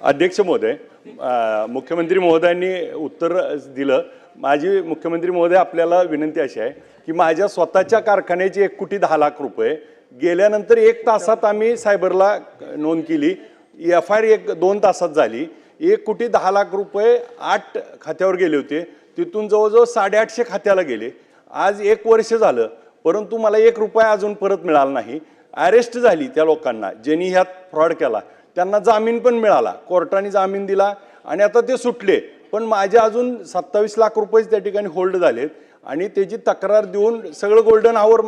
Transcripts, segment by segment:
अध्यक्ष महोदय, मुख्यमंत्री महोदयांनी उत्तर दिलं। माझी मुख्यमंत्री महोदय आपल्याला विनंती अशी आहे की माझ्या स्वतःच्या कारखान्याची 1,10,00,000 रुपये गेल्यानंतर 1 तासात आम्ही सायबरला नोंद केली। FIR 1-2 तासात झाली। 1,10,00,000 रुपये 8 खात्यावर गेले होते, तिथून जवळजवळ 850 खात्याला गेले। आज 1 वर्ष झालं, परंतु मला 1 रुपया अजून परत मिळाला नाही। अरेस्ट झाली त्या लोकांना ज्यांनी ह्यात फ्रॉड केला, त्यांना जामीन पण मिळाला, कोर्टाने जामीन दिला आणि आता ते सुटले। पण माझे अजून 27 लाख रुपये त्या ठिकाणी होल्ड झालेत आणि त्याची तक्रार देऊन सगळं गोल्डन आवर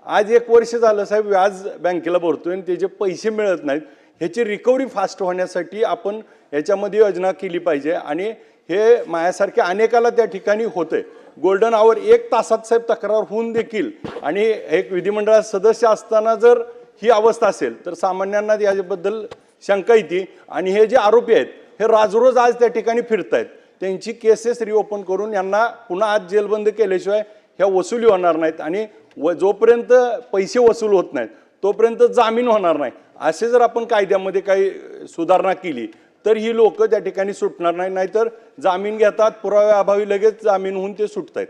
आज 1 वर्ष झालं साहेब व्याज बँकेला भरतोय आणि त्याचे पैसे मिळत नाहीत। ह्याची रिकव्हरी फास्ट होण्यासाठी आपण ह्याच्यामध्ये योजना केली पाहिजे आणि हे माझ्यासारख्या अनेकाला त्या ठिकाणी होतंय। गोल्डन आवर 1 तासात साहेब तक्रार होऊन देखील आणि एक विधिमंडळात सदस्य असताना जर ही अवस्था असेल तर सामान्यांना याबद्दल शंका येते। आणि हे जे आरोपी आहेत हे राजरोज आज त्या ठिकाणी फिरतायत, त्यांची केसेस रिओपन करून यांना पुन्हा आज जेलबंद केल्याशिवाय ह्या वसुली होणार नाहीत आणि जोपर्यंत पैसे वसूल होत नाहीत तोपर्यंत जामीन होणार नाही। असे जर आपण कायद्यामध्ये काही सुधारणा केली तर ही लोक त्या ठिकाणी सुटणार नाही, नाहीतर जामीन घेतात, पुराव्याअभावी लगेच जामीन होऊन ते सुटतात।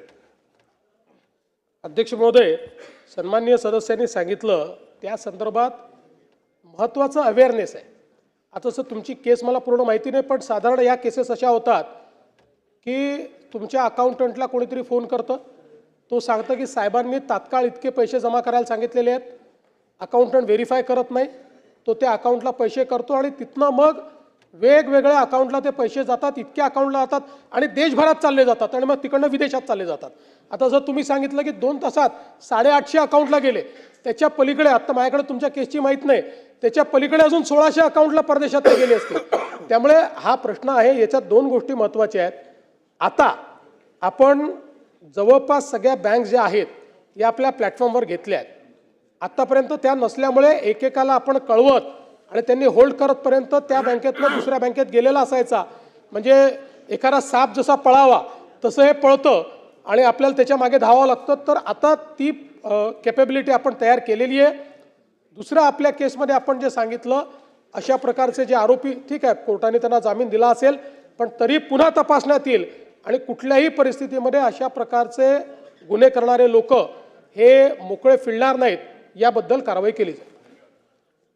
अध्यक्ष महोदय, सन्माननीय सदस्यांनी सांगितलं त्या संदर्भात महत्त्वाचं अवेअरनेस आहे। आता सर तुमची केस मला पूर्ण माहिती नाही, पण साधारण या केसेस अशा होतात की तुमच्या अकाउंटंटला कोणीतरी फोन करतं, तो सांगतं की साहेबांनी तात्काळ इतके पैसे जमा करायला सांगितलेले आहेत। अकाउंटंट व्हेरीफाय करत नाही, तो त्या अकाउंटला पैसे करतो आणि तिथनं मग वेगवेगळ्या अकाउंटला ते पैसे जातात, इतक्या अकाउंटला जातात आणि देशभरात चालले जातात आणि मग तिकडनं विदेशात चालले जातात। आता जर तुम्ही सांगितलं की 2 तासात 850 अकाउंटला गेले, त्याच्या पलीकडे आता माझ्याकडे तुमच्या केसची माहीत नाही, त्याच्या पलीकडे अजून 1600 अकाउंटला परदेशात ते गेले असतील। त्यामुळे हा प्रश्न आहे, याच्यात 2 गोष्टी महत्त्वाच्या आहेत। आता आपण जवळपास सगळ्या बँक ज्या आहेत या आपल्या प्लॅटफॉर्मवर घेतल्या आहेत। आत्तापर्यंत त्या नसल्यामुळे एकेकाला आपण कळवत आणि त्यांनी होल्ड करतपर्यंत त्या बँकेतनं दुसऱ्या बँकेत गेलेला असायचा। म्हणजे एखादा साप जसा पळावा तसं हे पळतं आणि आपल्याला त्याच्या मागे धावावं लागतं। तर आता ती कॅपेबिलिटी आपण तयार केलेली आहे। दुसरं आपल्या केसमध्ये आपण जे सांगितलं अशा प्रकारचे जे आरोपी, ठीक आहे कोर्टाने त्यांना जामीन दिला असेल, पण तरी पुन्हा तपासण्यात येईल आणि कुठल्याही परिस्थितीमध्ये अशा प्रकारचे गुन्हे करणारे लोक हे मोकळे फिरणार नाहीत याबद्दल कारवाई केली जाईल।